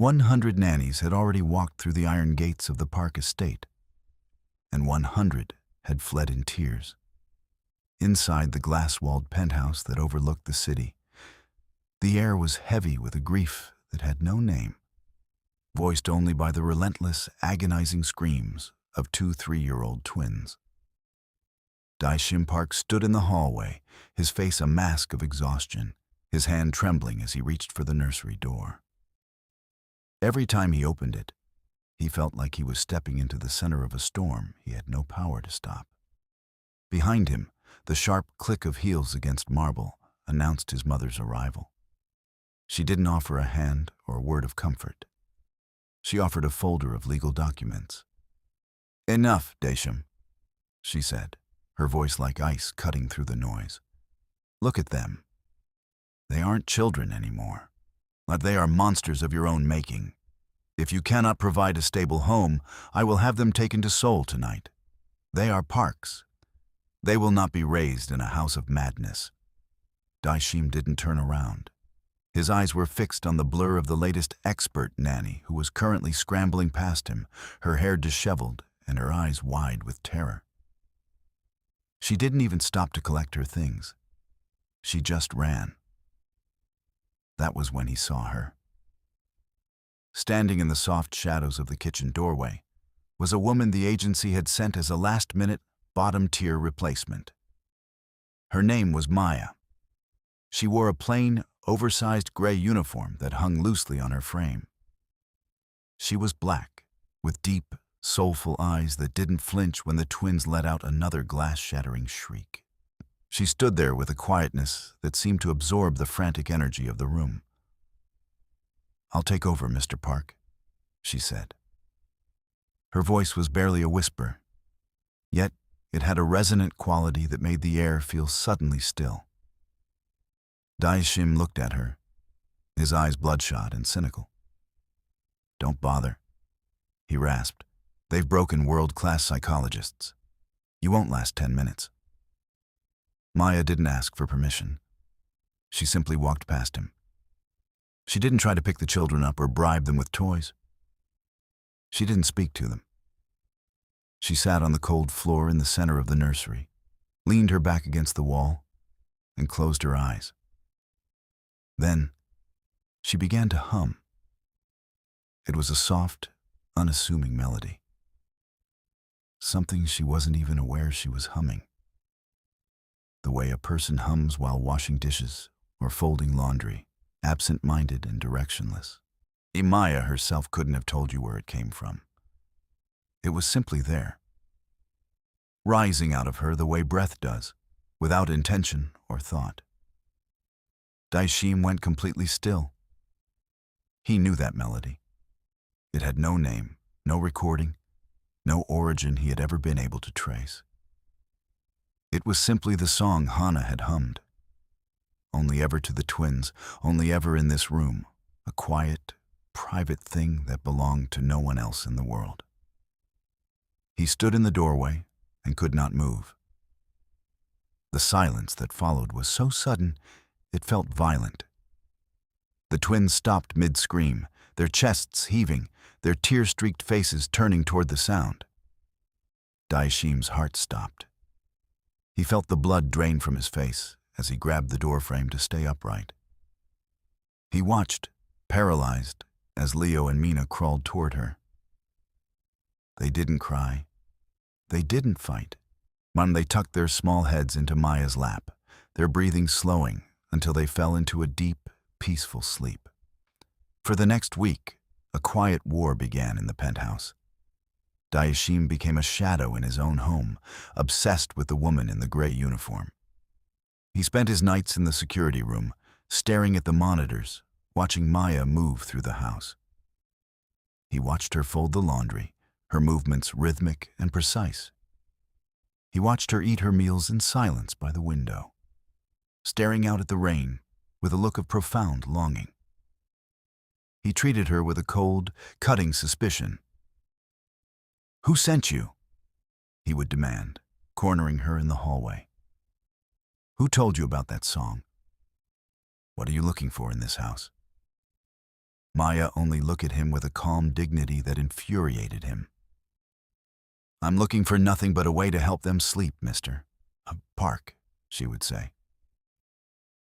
100 nannies had already walked through the iron gates of the Park estate, and 100 had fled in tears. Inside the glass-walled penthouse that overlooked the city, the air was heavy with a grief that had no name, voiced only by the relentless, agonizing screams of two 3-year-old twins. Daeshim Park stood in the hallway, his face a mask of exhaustion, his hand trembling as he reached for the nursery door. Every time he opened it, he felt like he was stepping into the center of a storm he had no power to stop. Behind him, the sharp click of heels against marble announced his mother's arrival. She didn't offer a hand or a word of comfort. She offered a folder of legal documents. "Enough, Daeshim," she said, her voice like ice cutting through the noise. "Look at them. They aren't children anymore, but they are monsters of your own making. If you cannot provide a stable home, I will have them taken to Seoul tonight. They are Parks. They will not be raised in a house of madness." Daeshim didn't turn around. His eyes were fixed on the blur of the latest expert nanny who was currently scrambling past him, her hair disheveled and her eyes wide with terror. She didn't even stop to collect her things. She just ran. That was when he saw her. Standing in the soft shadows of the kitchen doorway was a woman the agency had sent as a last-minute, bottom-tier replacement. Her name was Maya. She wore a plain, oversized gray uniform that hung loosely on her frame. She was black, with deep, soulful eyes that didn't flinch when the twins let out another glass-shattering shriek. She stood there with a quietness that seemed to absorb the frantic energy of the room. "I'll take over, Mr. Park," she said. Her voice was barely a whisper, yet it had a resonant quality that made the air feel suddenly still. Daeshim looked at her, his eyes bloodshot and cynical. "Don't bother," he rasped. "They've broken world-class psychologists. You won't last 10 minutes." Maya didn't ask for permission. She simply walked past him. She didn't try to pick the children up or bribe them with toys. She didn't speak to them. She sat on the cold floor in the center of the nursery, leaned her back against the wall, and closed her eyes. Then, she began to hum. It was a soft, unassuming melody. Something she wasn't even aware she was humming. The way a person hums while washing dishes or folding laundry, absent-minded and directionless. Maya herself couldn't have told you where it came from. It was simply there, rising out of her the way breath does, without intention or thought. Daeshim went completely still. He knew that melody. It had no name, no recording, no origin he had ever been able to trace. It was simply the song Hannah had hummed. Only ever to the twins, only ever in this room, a quiet, private thing that belonged to no one else in the world. He stood in the doorway and could not move. The silence that followed was so sudden, it felt violent. The twins stopped mid-scream, their chests heaving, their tear-streaked faces turning toward the sound. Daeshim's heart stopped. He felt the blood drain from his face as he grabbed the doorframe to stay upright. He watched, paralyzed, as Leo and Mina crawled toward her. They didn't cry. They didn't fight. They tucked their small heads into Maya's lap, their breathing slowing until they fell into a deep, peaceful sleep. For the next week, a quiet war began in the penthouse. Daeshim became a shadow in his own home, obsessed with the woman in the gray uniform. He spent his nights in the security room, staring at the monitors, watching Maya move through the house. He watched her fold the laundry, her movements rhythmic and precise. He watched her eat her meals in silence by the window, staring out at the rain with a look of profound longing. He treated her with a cold, cutting suspicion. "Who sent you?" he would demand, cornering her in the hallway. "Who told you about that song? What are you looking for in this house?" Maya only looked at him with a calm dignity that infuriated him. "I'm looking for nothing but a way to help them sleep, mister. A park," she would say.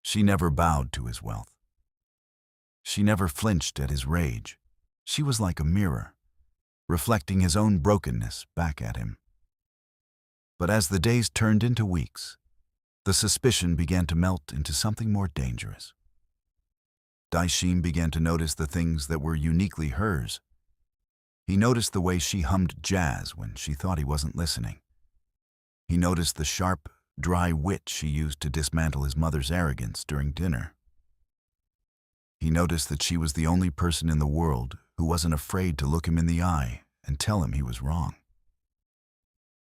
She never bowed to his wealth. She never flinched at his rage. She was like a mirror, reflecting his own brokenness back at him. But as the days turned into weeks, the suspicion began to melt into something more dangerous. Daeshim began to notice the things that were uniquely hers. He noticed the way she hummed jazz when she thought he wasn't listening. He noticed the sharp, dry wit she used to dismantle his mother's arrogance during dinner. He noticed that she was the only person in the world who wasn't afraid to look him in the eye and tell him he was wrong.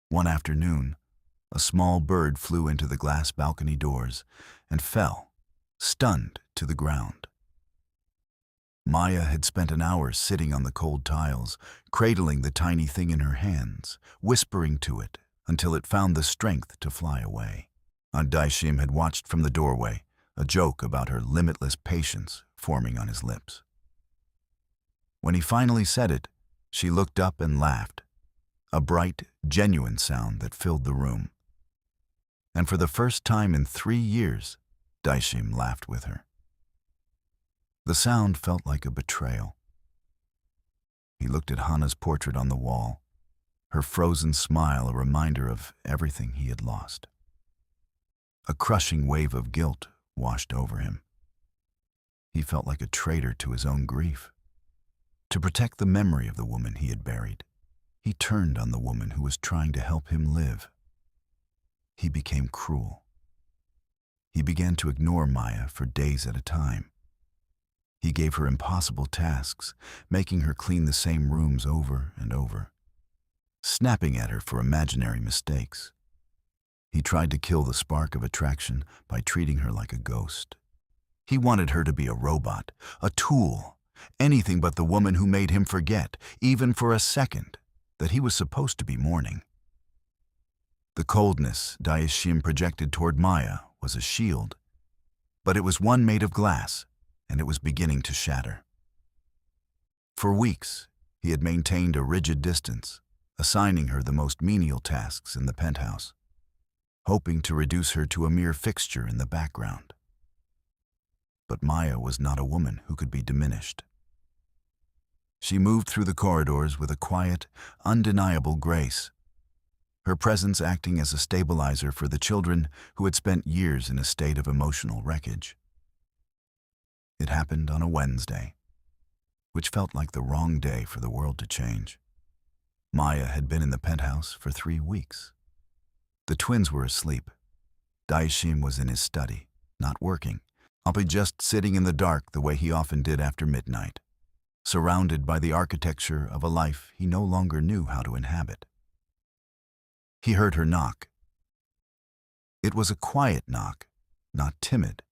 One afternoon, a small bird flew into the glass balcony doors and fell, stunned, to the ground. Maya had spent an hour sitting on the cold tiles, cradling the tiny thing in her hands, whispering to it until it found the strength to fly away. Daeshim had watched from the doorway, a joke about her limitless patience forming on his lips. When he finally said it, she looked up and laughed, a bright, genuine sound that filled the room. And for the first time in 3 years, Daeshim laughed with her. The sound felt like a betrayal. He looked at Hannah's portrait on the wall, her frozen smile a reminder of everything he had lost. A crushing wave of guilt washed over him. He felt like a traitor to his own grief. To protect the memory of the woman he had buried, he turned on the woman who was trying to help him live. He became cruel. He began to ignore Maya for days at a time. He gave her impossible tasks, making her clean the same rooms over and over, snapping at her for imaginary mistakes. He tried to kill the spark of attraction by treating her like a ghost. He wanted her to be a robot, a tool, anything but the woman who made him forget, even for a second, that he was supposed to be mourning. The coldness Daeshim projected toward Maya was a shield, but it was one made of glass, and it was beginning to shatter. For weeks, he had maintained a rigid distance, assigning her the most menial tasks in the penthouse, hoping to reduce her to a mere fixture in the background. But Maya was not a woman who could be diminished. She moved through the corridors with a quiet, undeniable grace, her presence acting as a stabilizer for the children who had spent years in a state of emotional wreckage. It happened on a Wednesday, which felt like the wrong day for the world to change. Maya had been in the penthouse for 3 weeks. The twins were asleep. Daeshim was in his study, not working, just sitting in the dark the way he often did after midnight, surrounded by the architecture of a life he no longer knew how to inhabit. He heard her knock. It was a quiet knock, not timid,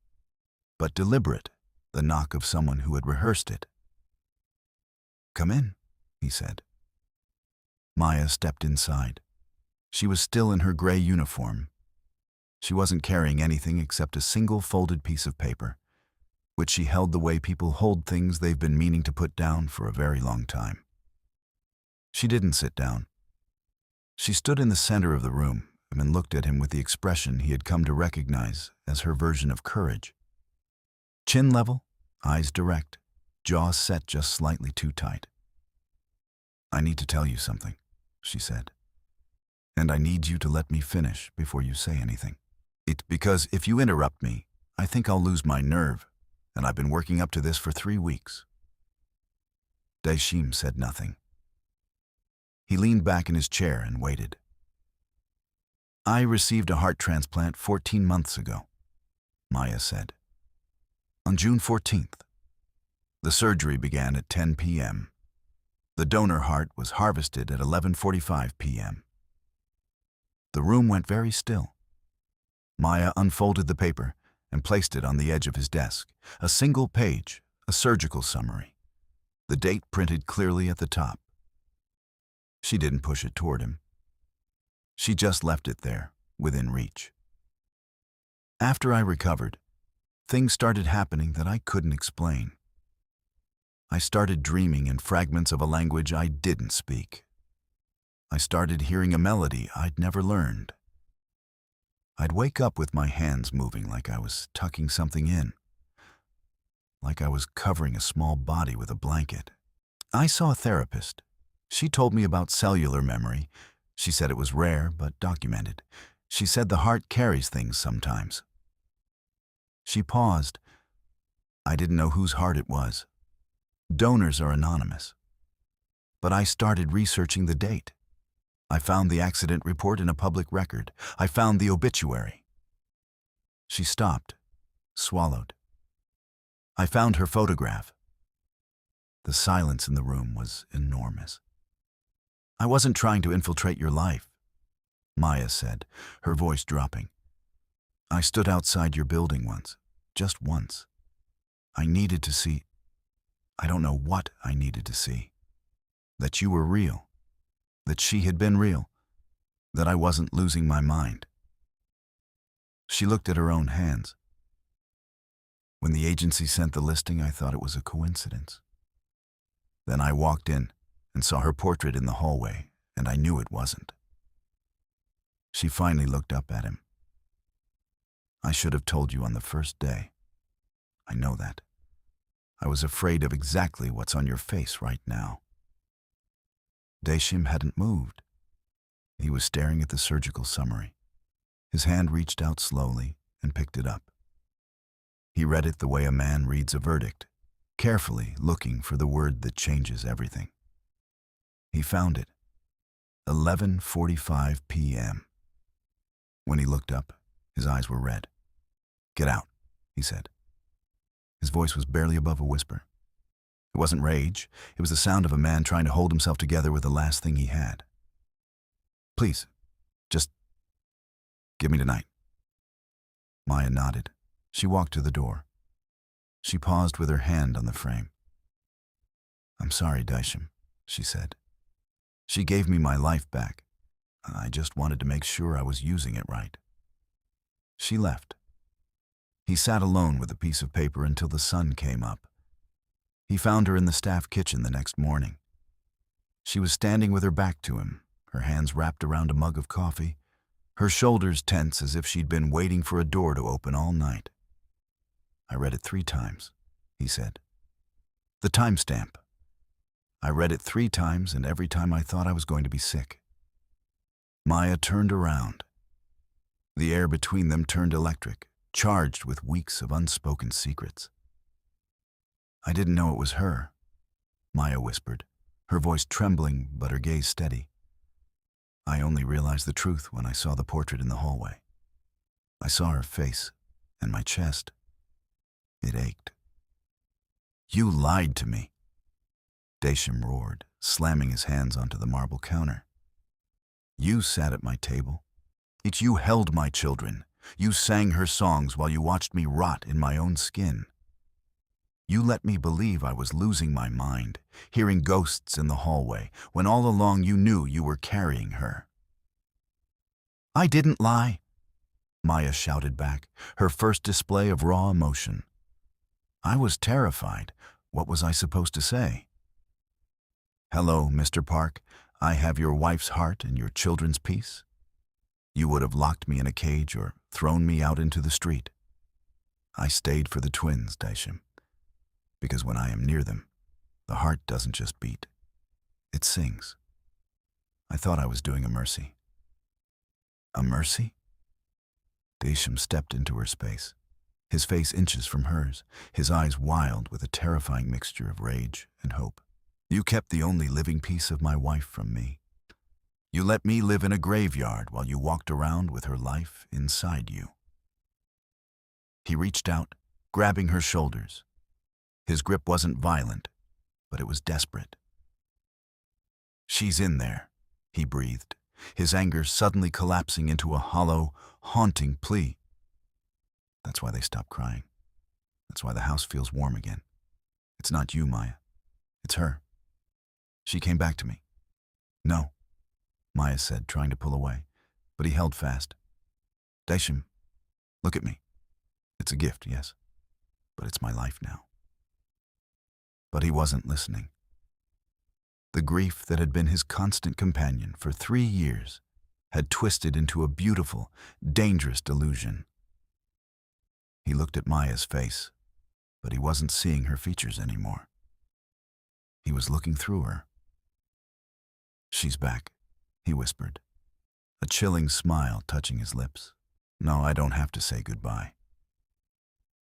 but deliberate, the knock of someone who had rehearsed it. "Come in," he said. Maya stepped inside. She was still in her gray uniform. She wasn't carrying anything except a single folded piece of paper, which she held the way people hold things they've been meaning to put down for a very long time. She didn't sit down. She stood in the center of the room and looked at him with the expression he had come to recognize as her version of courage. Chin level, eyes direct, jaw set just slightly too tight. "I need to tell you something," she said. "And I need you to let me finish before you say anything. It's because if you interrupt me, I think I'll lose my nerve, and I've been working up to this for 3 weeks." Daeshim said nothing. He leaned back in his chair and waited. "I received a heart transplant 14 months ago," Maya said. "On June 14th. The surgery began at 10 p.m. The donor heart was harvested at 11:45 p.m. The room went very still. Maya unfolded the paper and placed it on the edge of his desk. A single page, a surgical summary. The date printed clearly at the top. She didn't push it toward him. She just left it there, within reach. After I recovered, things started happening that I couldn't explain. I started dreaming in fragments of a language I didn't speak. I started hearing a melody I'd never learned. I'd wake up with my hands moving like I was tucking something in, like I was covering a small body with a blanket. I saw a therapist. She told me about cellular memory. She said it was rare, but documented. She said the heart carries things sometimes. She paused. I didn't know whose heart it was. Donors are anonymous. But I started researching the date. I found the accident report in a public record. I found the obituary. She stopped, swallowed. I found her photograph. The silence in the room was enormous. I wasn't trying to infiltrate your life, Maya said, her voice dropping. I stood outside your building once, just once. I needed to see, I don't know what I needed to see. That you were real, that she had been real, that I wasn't losing my mind. She looked at her own hands. When the agency sent the listing, I thought it was a coincidence. Then I walked in and saw her portrait in the hallway, and I knew it wasn't. She finally looked up at him. I should have told you on the first day. I know that. I was afraid of exactly what's on your face right now. Daeshim hadn't moved. He was staring at the surgical summary. His hand reached out slowly and picked it up. He read it the way a man reads a verdict, carefully looking for the word that changes everything. He found it. 11:45 p.m. When he looked up, his eyes were red. "Get out," he said. His voice was barely above a whisper. It wasn't rage. It was the sound of a man trying to hold himself together with the last thing he had. "Please, just give me tonight." Maya nodded. She walked to the door. She paused with her hand on the frame. "I'm sorry, Daeshim," she said. "She gave me my life back. I just wanted to make sure I was using it right." She left. He sat alone with a piece of paper until the sun came up. He found her in the staff kitchen the next morning. She was standing with her back to him, her hands wrapped around a mug of coffee, her shoulders tense as if she'd been waiting for a door to open all night. "I read it 3 times, he said. "The timestamp. I read it 3 times, and every time I thought I was going to be sick." Maya turned around. The air between them turned electric, charged with weeks of unspoken secrets. "I didn't know it was her," Maya whispered, her voice trembling but her gaze steady. "I only realized the truth when I saw the portrait in the hallway. I saw her face, and my chest. It ached." "You lied to me," Daeshim roared, slamming his hands onto the marble counter. "You sat at my table. You held my children. You sang her songs while you watched me rot in my own skin. You let me believe I was losing my mind, hearing ghosts in the hallway, when all along you knew you were carrying her." "I didn't lie," Maya shouted back, her first display of raw emotion. "I was terrified. What was I supposed to say?" "Hello, Mr. Park. I have your wife's heart and your children's peace." You would have locked me in a cage or thrown me out into the street. I stayed for the twins, Daeshim, because when I am near them, the heart doesn't just beat. It sings. I thought I was doing a mercy. A mercy? Daeshim stepped into her space, his face inches from hers, his eyes wild with a terrifying mixture of rage and hope. You kept the only living piece of my wife from me. You let me live in a graveyard while you walked around with her life inside you. He reached out, grabbing her shoulders. His grip wasn't violent, but it was desperate. "She's in there," he breathed, his anger suddenly collapsing into a hollow, haunting plea. That's why they stopped crying. That's why the house feels warm again. It's not you, Maya. It's her. She came back to me. "No," Maya said, trying to pull away, but he held fast. "Daeshim, look at me. It's a gift, yes, but it's my life now." But he wasn't listening. The grief that had been his constant companion for 3 years had twisted into a beautiful, dangerous delusion. He looked at Maya's face, but he wasn't seeing her features anymore. He was looking through her. "She's back," he whispered, a chilling smile touching his lips. "No, I don't have to say goodbye."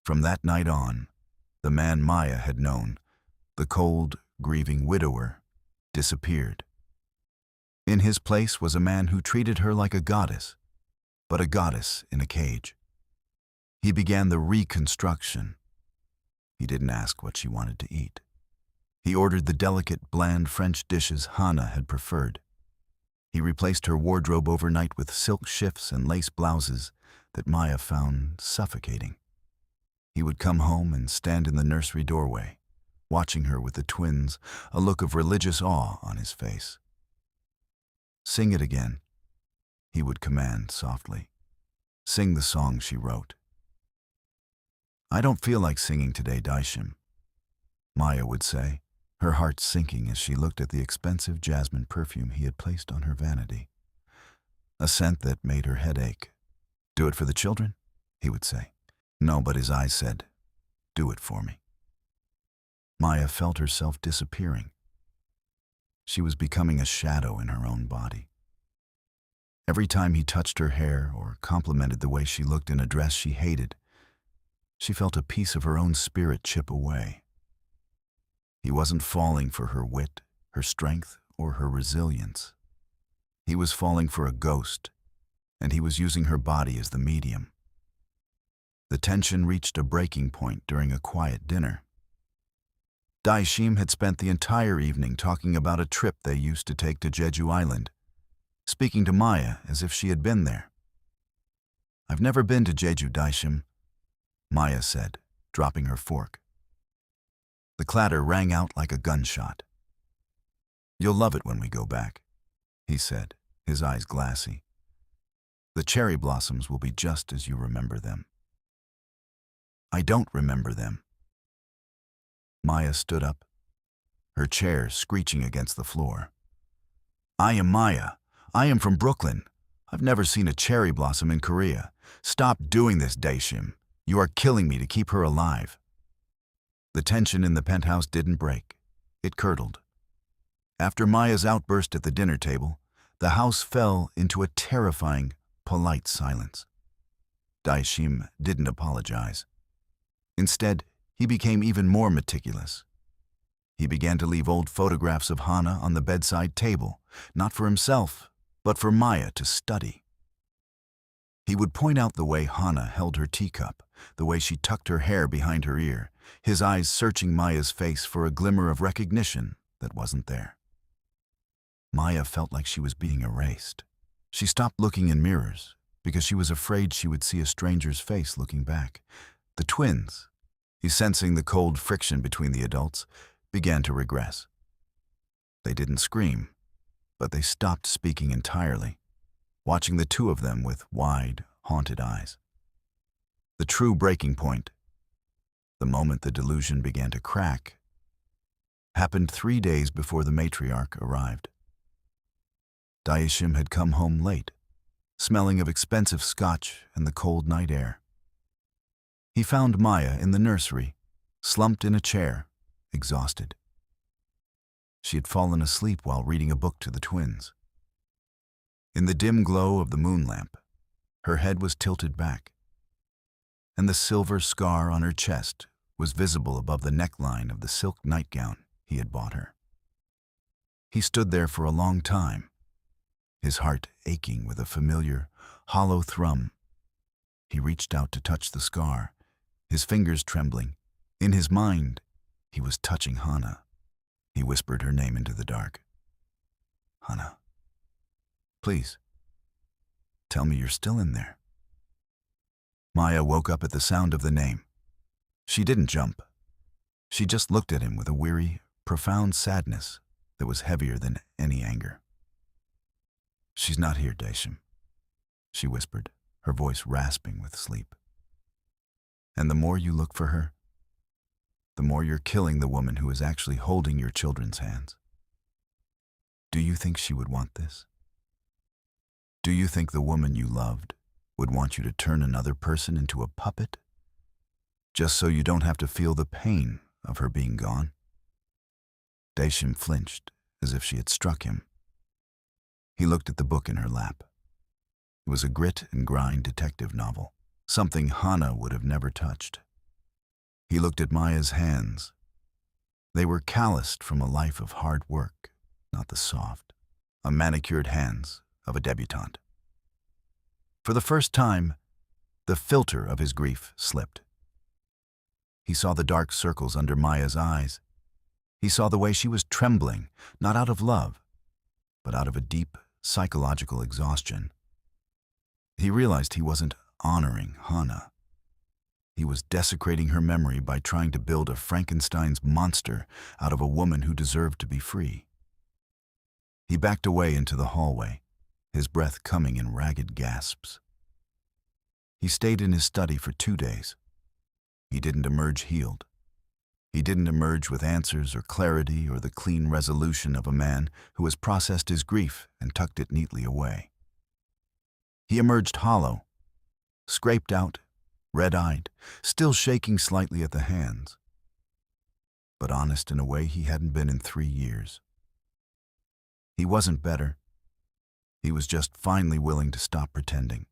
From that night on, the man Maya had known, the cold, grieving widower, disappeared. In his place was a man who treated her like a goddess, but a goddess in a cage. He began the reconstruction. He didn't ask what she wanted to eat. He ordered the delicate, bland French dishes Hannah had preferred. He replaced her wardrobe overnight with silk shifts and lace blouses that Maya found suffocating. He would come home and stand in the nursery doorway, watching her with the twins, a look of religious awe on his face. "Sing it again," he would command softly. "Sing the song she wrote." "I don't feel like singing today, Daeshim," Maya would say, her heart sinking as she looked at the expensive jasmine perfume he had placed on her vanity, a scent that made her head ache. "Do it for the children?" he would say. No, but his eyes said, "Do it for me." Maya felt herself disappearing. She was becoming a shadow in her own body. Every time he touched her hair or complimented the way she looked in a dress she hated, she felt a piece of her own spirit chip away. He wasn't falling for her wit, her strength, or her resilience. He was falling for a ghost, and he was using her body as the medium. The tension reached a breaking point during a quiet dinner. Daeshim had spent the entire evening talking about a trip they used to take to Jeju Island, speaking to Maya as if she had been there. "I've never been to Jeju, Daeshim," Maya said, dropping her fork. The clatter rang out like a gunshot. "You'll love it when we go back," he said, his eyes glassy. "The cherry blossoms will be just as you remember them." "I don't remember them." Maya stood up, her chair screeching against the floor. "I am Maya. I am from Brooklyn. I've never seen a cherry blossom in Korea. Stop doing this, Daeshim. You are killing me to keep her alive." The tension in the penthouse didn't break. It curdled. After Maya's outburst at the dinner table, the house fell into a terrifying, polite silence. Daeshim didn't apologize. Instead, he became even more meticulous. He began to leave old photographs of Hannah on the bedside table, not for himself, but for Maya to study. He would point out the way Hannah held her teacup, the way she tucked her hair behind her ear, his eyes searching Maya's face for a glimmer of recognition that wasn't there. Maya felt like she was being erased. She stopped looking in mirrors because she was afraid she would see a stranger's face looking back. The twins, sensing the cold friction between the adults, began to regress. They didn't scream, but they stopped speaking entirely, watching the two of them with wide, haunted eyes. The true breaking point, the moment the delusion began to crack, happened 3 days before the matriarch arrived. Daeshim had come home late, smelling of expensive scotch and the cold night air. He found Maya in the nursery, slumped in a chair, exhausted. She had fallen asleep while reading a book to the twins. In the dim glow of the moon lamp, her head was tilted back, and the silver scar on her chest was visible above the neckline of the silk nightgown he had bought her. He stood there for a long time, his heart aching with a familiar, hollow thrum. He reached out to touch the scar, his fingers trembling. In his mind, he was touching Hannah. He whispered her name into the dark. "Hannah, please, tell me you're still in there." Maya woke up at the sound of the name. She didn't jump. She just looked at him with a weary, profound sadness that was heavier than any anger. "She's not here, Daeshim," she whispered, her voice rasping with sleep. "And the more you look for her, the more you're killing the woman who is actually holding your children's hands. Do you think she would want this? Do you think the woman you loved would want you to turn another person into a puppet, just so you don't have to feel the pain of her being gone? Daeshim flinched, as if she had struck him. He looked at the book in her lap. It was a grit and grind detective novel, something Hannah would have never touched. He looked at Maya's hands. They were calloused from a life of hard work, not the soft, unmanicured hands of a debutante. For the first time, the filter of his grief slipped. He saw the dark circles under Maya's eyes. He saw the way she was trembling, not out of love, but out of a deep psychological exhaustion. He realized he wasn't honoring Hannah. He was desecrating her memory by trying to build a Frankenstein's monster out of a woman who deserved to be free. He backed away into the hallway, his breath coming in ragged gasps. He stayed in his study for 2 days. He didn't emerge healed. He didn't emerge with answers or clarity or the clean resolution of a man who has processed his grief and tucked it neatly away. He emerged hollow, scraped out, red-eyed, still shaking slightly at the hands, but honest in a way he hadn't been in 3 years. He wasn't better. He was just finally willing to stop pretending.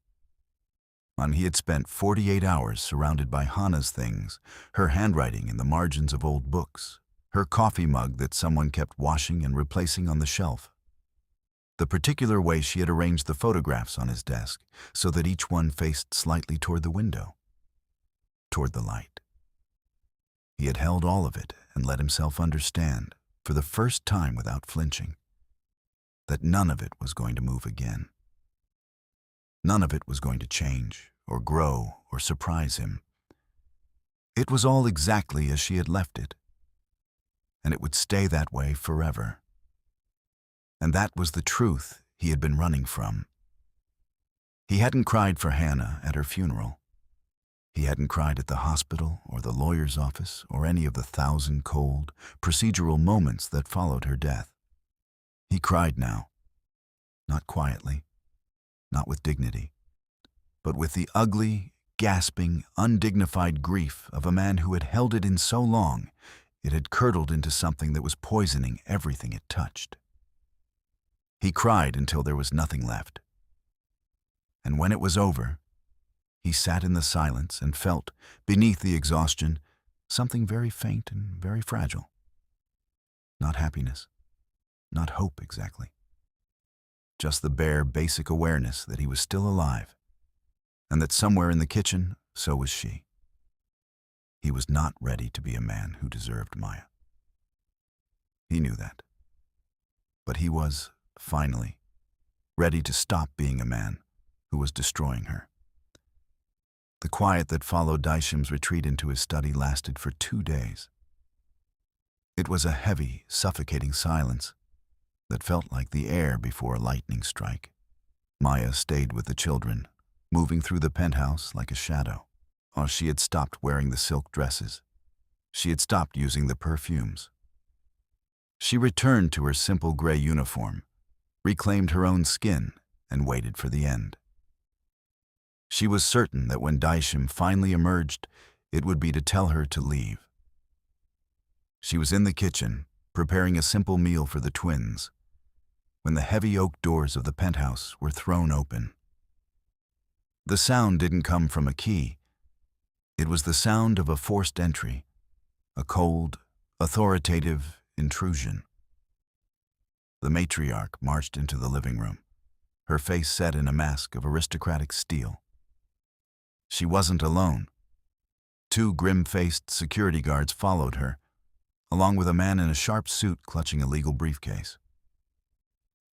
And he had spent 48 hours surrounded by Hannah's things, her handwriting in the margins of old books, her coffee mug that someone kept washing and replacing on the shelf, the particular way she had arranged the photographs on his desk so that each one faced slightly toward the window, toward the light. He had held all of it and let himself understand, for the first time without flinching, that none of it was going to move again. None of it was going to change or grow or surprise him. It was all exactly as she had left it, and it would stay that way forever. And that was the truth he had been running from. He hadn't cried for Hannah at her funeral. He hadn't cried at the hospital or the lawyer's office or any of the 1,000 cold, procedural moments that followed her death. He cried now, not quietly, not with dignity, but with the ugly, gasping, undignified grief of a man who had held it in so long it had curdled into something that was poisoning everything it touched. He cried until there was nothing left. And when it was over, he sat in the silence and felt, beneath the exhaustion, something very faint and very fragile. Not happiness, not hope exactly. Just the bare, basic awareness that he was still alive, and that somewhere in the kitchen, so was she. He was not ready to be a man who deserved Maya. He knew that. But he was, finally, ready to stop being a man who was destroying her. The quiet that followed Daeshim's retreat into his study lasted for 2 days. It was a heavy, suffocating silence that felt like the air before a lightning strike. Maya stayed with the children, moving through the penthouse like a shadow. Oh, she had stopped wearing the silk dresses. She had stopped using the perfumes. She returned to her simple gray uniform, reclaimed her own skin, and waited for the end. She was certain that when Daeshim finally emerged, it would be to tell her to leave. She was in the kitchen, preparing a simple meal for the twins, when the heavy oak doors of the penthouse were thrown open. The sound didn't come from a key. It was the sound of a forced entry, a cold, authoritative intrusion. The matriarch marched into the living room, her face set in a mask of aristocratic steel. She wasn't alone. 2 grim-faced security guards followed her, along with a man in a sharp suit clutching a legal briefcase.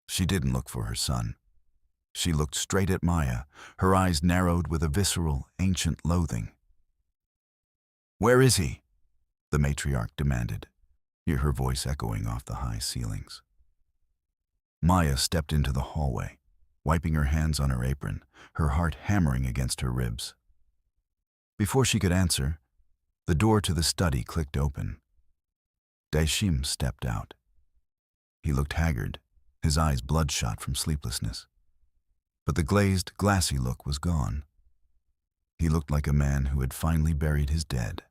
She didn't look for her son. She looked straight at Maya, her eyes narrowed with a visceral, ancient loathing. "Where is he?" the matriarch demanded, her voice echoing off the high ceilings. Maya stepped into the hallway, wiping her hands on her apron, her heart hammering against her ribs. Before she could answer, The door to the study clicked open. Daeshim stepped out. He looked haggard, his eyes bloodshot from sleeplessness. But the glazed, glassy look was gone. He looked like a man who had finally buried his dead.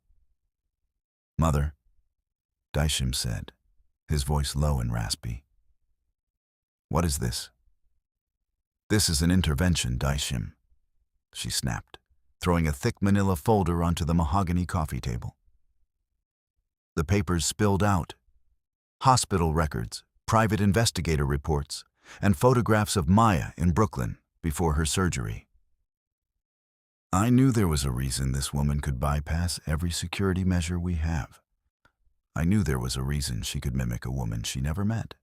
"Mother," Daeshim said, his voice low and raspy. "What is this?" "This is an intervention, Daeshim," she snapped, throwing a thick manila folder onto the mahogany coffee table. The papers spilled out. Hospital records, private investigator reports, and photographs of Maya in Brooklyn before her surgery. I knew there was a reason this woman could bypass every security measure we have. I knew there was a reason she could mimic a woman she never met.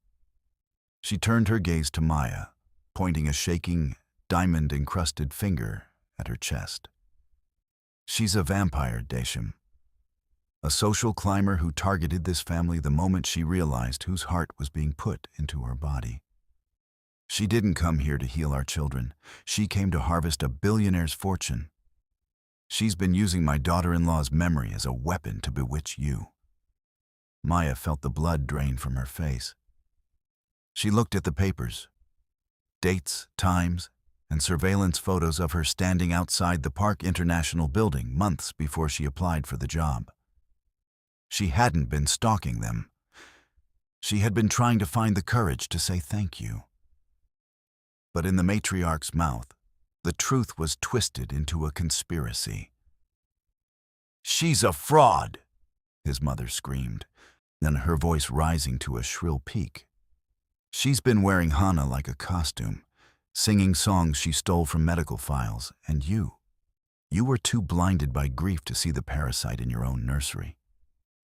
She turned her gaze to Maya, pointing a shaking, diamond-encrusted finger at her chest. "She's a vampire, Daeshim. A social climber who targeted this family the moment she realized whose heart was being put into her body. She didn't come here to heal our children. She came to harvest a billionaire's fortune. She's been using my daughter-in-law's memory as a weapon to bewitch you." Maya felt the blood drain from her face. She looked at the papers. Dates, times, and surveillance photos of her standing outside the Park International building months before she applied for the job. She hadn't been stalking them. She had been trying to find the courage to say thank you. But in the matriarch's mouth, the truth was twisted into a conspiracy. "She's a fraud!" his mother screamed, then her voice rising to a shrill peak. "She's been wearing Hana like a costume, singing songs she stole from medical files, and you were too blinded by grief to see the parasite in your own nursery.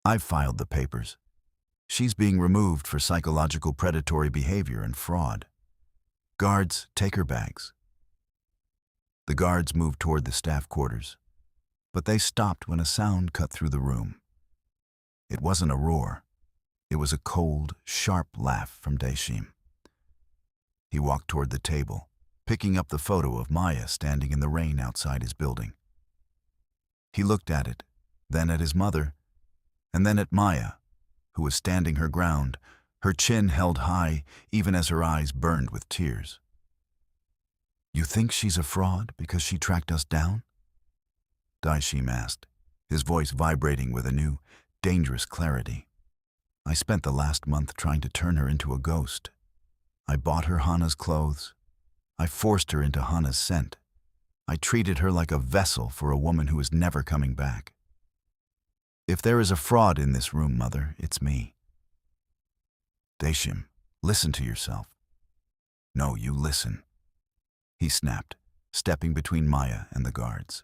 I've filed the papers. She's being removed for psychological predatory behavior and fraud. Guards, take her bags." The guards moved toward the staff quarters, but they stopped when a sound cut through the room. It wasn't a roar. It was a cold, sharp laugh from Daeshim. He walked toward the table, picking up the photo of Maya standing in the rain outside his building. He looked at it, then at his mother, and then at Maya, who was standing her ground, her chin held high even as her eyes burned with tears. "You think she's a fraud because she tracked us down?" Daeshim asked, his voice vibrating with a new, dangerous clarity. "I spent the last month trying to turn her into a ghost. I bought her Hana's clothes. I forced her into Hana's scent. I treated her like a vessel for a woman who is never coming back. If there is a fraud in this room, Mother, it's me." "Daeshim, listen to yourself." "No, you listen," he snapped, stepping between Maya and the guards.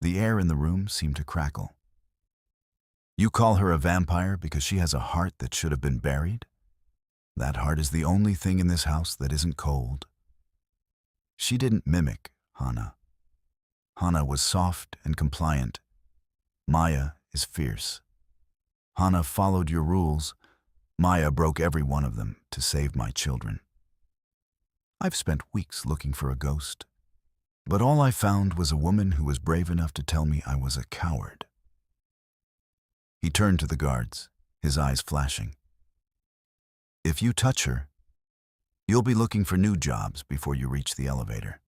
The air in the room seemed to crackle. "You call her a vampire because she has a heart that should have been buried? That heart is the only thing in this house that isn't cold. She didn't mimic Hana. Hana was soft and compliant. Maya is fierce. Hana followed your rules. Maya broke every one of them to save my children. I've spent weeks looking for a ghost, but all I found was a woman who was brave enough to tell me I was a coward." He turned to the guards, his eyes flashing. "If you touch her, you'll be looking for new jobs before you reach the elevator.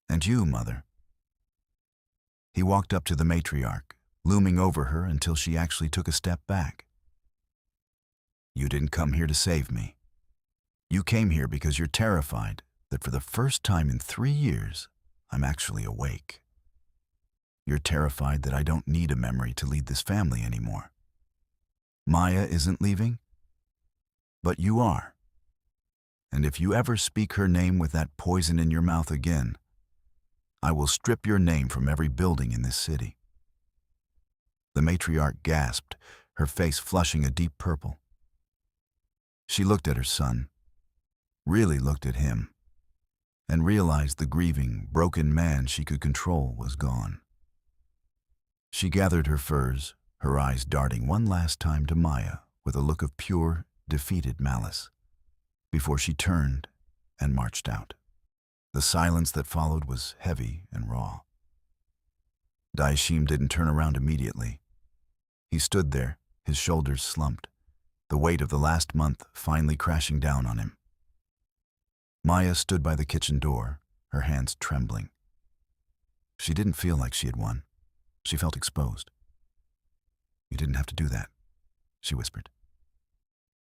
And you, Mother." He walked up to the matriarch, looming over her until she actually took a step back. "You didn't come here to save me. You came here because you're terrified that for the first time in 3 years, I'm actually awake. You're terrified that I don't need a memory to lead this family anymore. Maya isn't leaving, but you are. And if you ever speak her name with that poison in your mouth again, I will strip your name from every building in this city." The matriarch gasped, her face flushing a deep purple. She looked at her son, really looked at him, and realized the grieving, broken man she could control was gone. She gathered her furs, her eyes darting one last time to Maya with a look of pure, defeated malice, before she turned and marched out. The silence that followed was heavy and raw. Daeshim didn't turn around immediately. He stood there, his shoulders slumped, the weight of the last month finally crashing down on him. Maya stood by the kitchen door, her hands trembling. She didn't feel like she had won. She felt exposed. "You didn't have to do that," she whispered.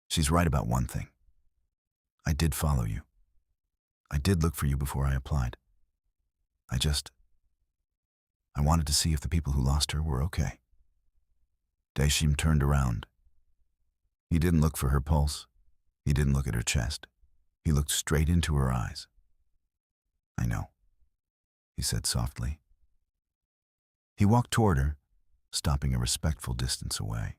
"She's right about one thing. I did follow you. I did look for you before I applied. I wanted to see if the people who lost her were okay." Daeshim turned around. He didn't look for her pulse. He didn't look at her chest. He looked straight into her eyes. "I know," he said softly. He walked toward her, stopping a respectful distance away.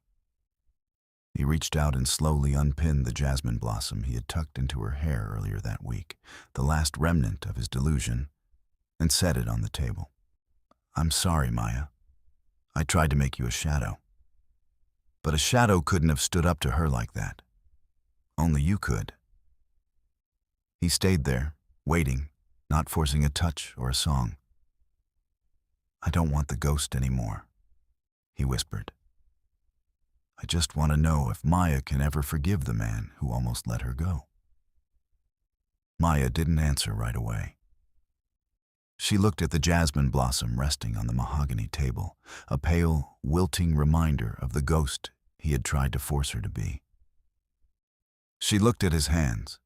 He reached out and slowly unpinned the jasmine blossom he had tucked into her hair earlier that week, the last remnant of his delusion, and set it on the table. "I'm sorry, Maya. I tried to make you a shadow. But a shadow couldn't have stood up to her like that. Only you could." He stayed there, waiting, not forcing a touch or a song. "I don't want the ghost anymore," he whispered. "I just want to know if Maya can ever forgive the man who almost let her go." Maya didn't answer right away. She looked at the jasmine blossom resting on the mahogany table, a pale, wilting reminder of the ghost he had tried to force her to be. She looked at his hands,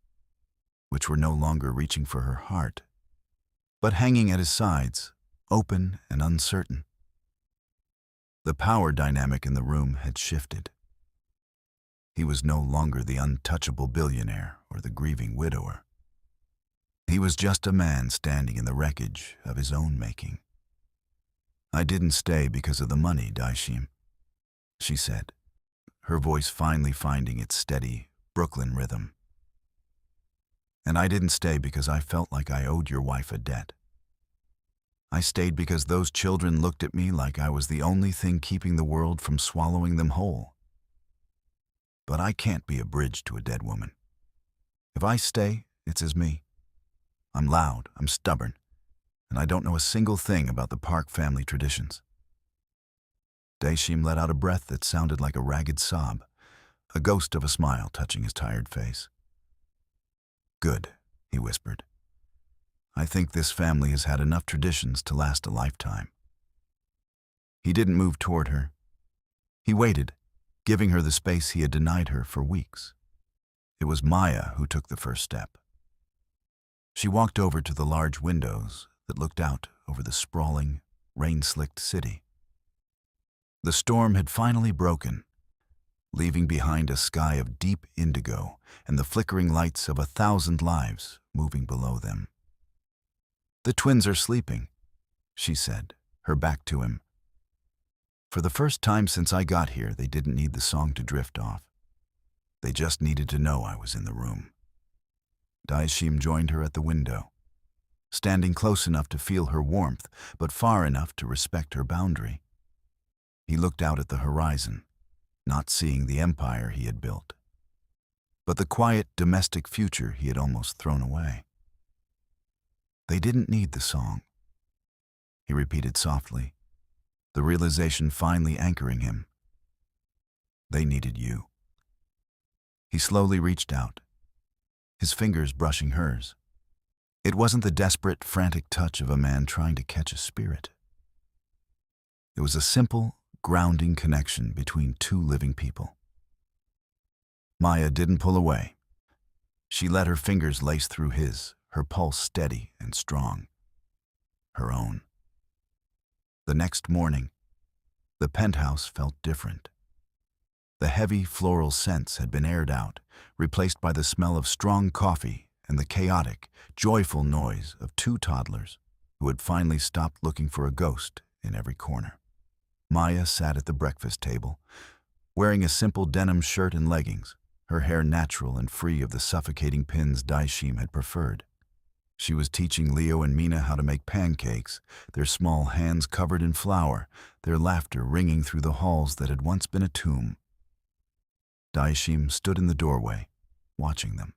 which were no longer reaching for her heart, but hanging at his sides, open and uncertain. The power dynamic in the room had shifted. He was no longer the untouchable billionaire or the grieving widower. He was just a man standing in the wreckage of his own making. "I didn't stay because of the money, Daeshim," she said, her voice finally finding its steady Brooklyn rhythm. "And I didn't stay because I felt like I owed your wife a debt. I stayed because those children looked at me like I was the only thing keeping the world from swallowing them whole. But I can't be a bridge to a dead woman. If I stay, it's as me. I'm loud, I'm stubborn, and I don't know a single thing about the Park family traditions." Daeshim let out a breath that sounded like a ragged sob, a ghost of a smile touching his tired face. "Good," he whispered. "I think this family has had enough traditions to last a lifetime." He didn't move toward her. He waited, giving her the space he had denied her for weeks. It was Maya who took the first step. She walked over to the large windows that looked out over the sprawling, rain-slicked city. The storm had finally broken, leaving behind a sky of deep indigo and the flickering lights of 1,000 lives moving below them. "The twins are sleeping," she said, her back to him. "For the first time since I got here, they didn't need the song to drift off. They just needed to know I was in the room." Daeshim joined her at the window, standing close enough to feel her warmth, but far enough to respect her boundary. He looked out at the horizon, not seeing the empire he had built, but the quiet domestic future he had almost thrown away. "They didn't need the song," he repeated softly, the realization finally anchoring him. "They needed you." He slowly reached out, his fingers brushing hers. It wasn't the desperate, frantic touch of a man trying to catch a spirit. It was a simple, grounding connection between two living people. Maya didn't pull away. She let her fingers lace through his, her pulse steady and strong. Her own. The next morning, the penthouse felt different. The heavy floral scents had been aired out, replaced by the smell of strong coffee and the chaotic, joyful noise of two toddlers who had finally stopped looking for a ghost in every corner. Maya sat at the breakfast table, wearing a simple denim shirt and leggings, her hair natural and free of the suffocating pins Daeshim had preferred. She was teaching Leo and Mina how to make pancakes, their small hands covered in flour, their laughter ringing through the halls that had once been a tomb. Daeshim stood in the doorway, watching them.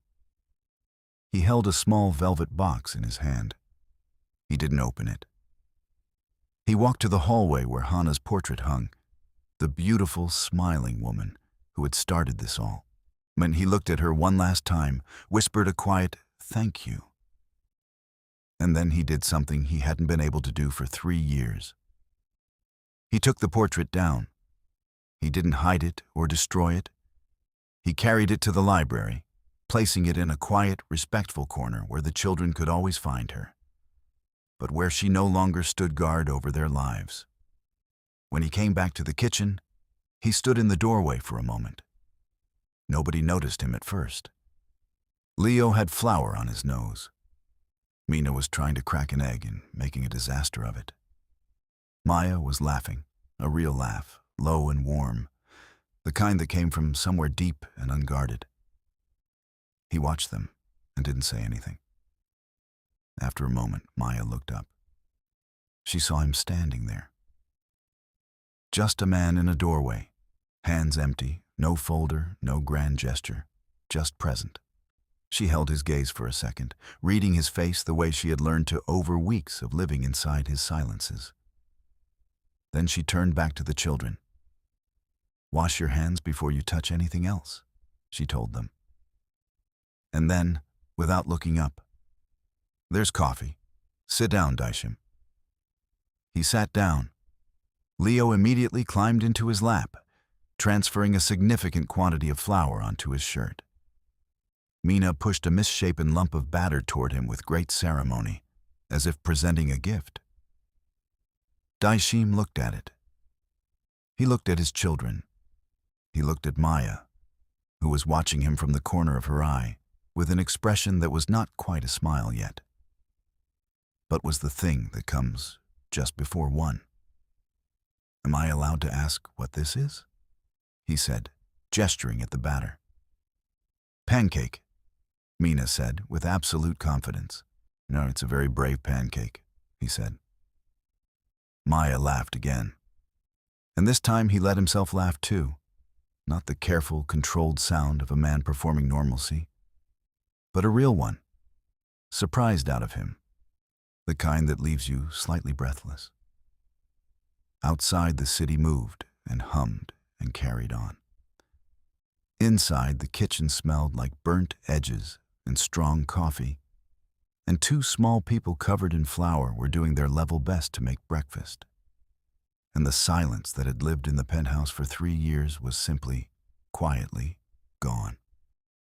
He held a small velvet box in his hand. He didn't open it. He walked to the hallway where Hannah's portrait hung, the beautiful, smiling woman who had started this all. When he looked at her one last time, whispered a quiet, "Thank you." And then he did something he hadn't been able to do for 3 years. He took the portrait down. He didn't hide it or destroy it. He carried it to the library, placing it in a quiet, respectful corner where the children could always find her, but where she no longer stood guard over their lives. When he came back to the kitchen, he stood in the doorway for a moment. Nobody noticed him at first. Leo had flour on his nose. Mina was trying to crack an egg and making a disaster of it. Maya was laughing, a real laugh, low and warm, the kind that came from somewhere deep and unguarded. He watched them and didn't say anything. After a moment, Maya looked up. She saw him standing there. Just a man in a doorway, hands empty, no folder, no grand gesture, just present. She held his gaze for a second, reading his face the way she had learned to over weeks of living inside his silences. Then she turned back to the children. "Wash your hands before you touch anything else," she told them. And then, without looking up, "There's coffee. Sit down, Daeshim." He sat down. Leo immediately climbed into his lap, transferring a significant quantity of flour onto his shirt. Mina pushed a misshapen lump of batter toward him with great ceremony, as if presenting a gift. Daeshim looked at it. He looked at his children. He looked at Maya, who was watching him from the corner of her eye, with an expression that was not quite a smile yet, but was the thing that comes just before one. "Am I allowed to ask what this is?" he said, gesturing at the batter. "Pancake," Mina said with absolute confidence. "No, it's a very brave pancake," he said. Maya laughed again. And this time he let himself laugh too, not the careful, controlled sound of a man performing normalcy, but a real one, surprised out of him, the kind that leaves you slightly breathless. Outside, the city moved and hummed and carried on. Inside, the kitchen smelled like burnt edges and strong coffee, and 2 small people covered in flour were doing their level best to make breakfast. And the silence that had lived in the penthouse for 3 years was simply, quietly, gone.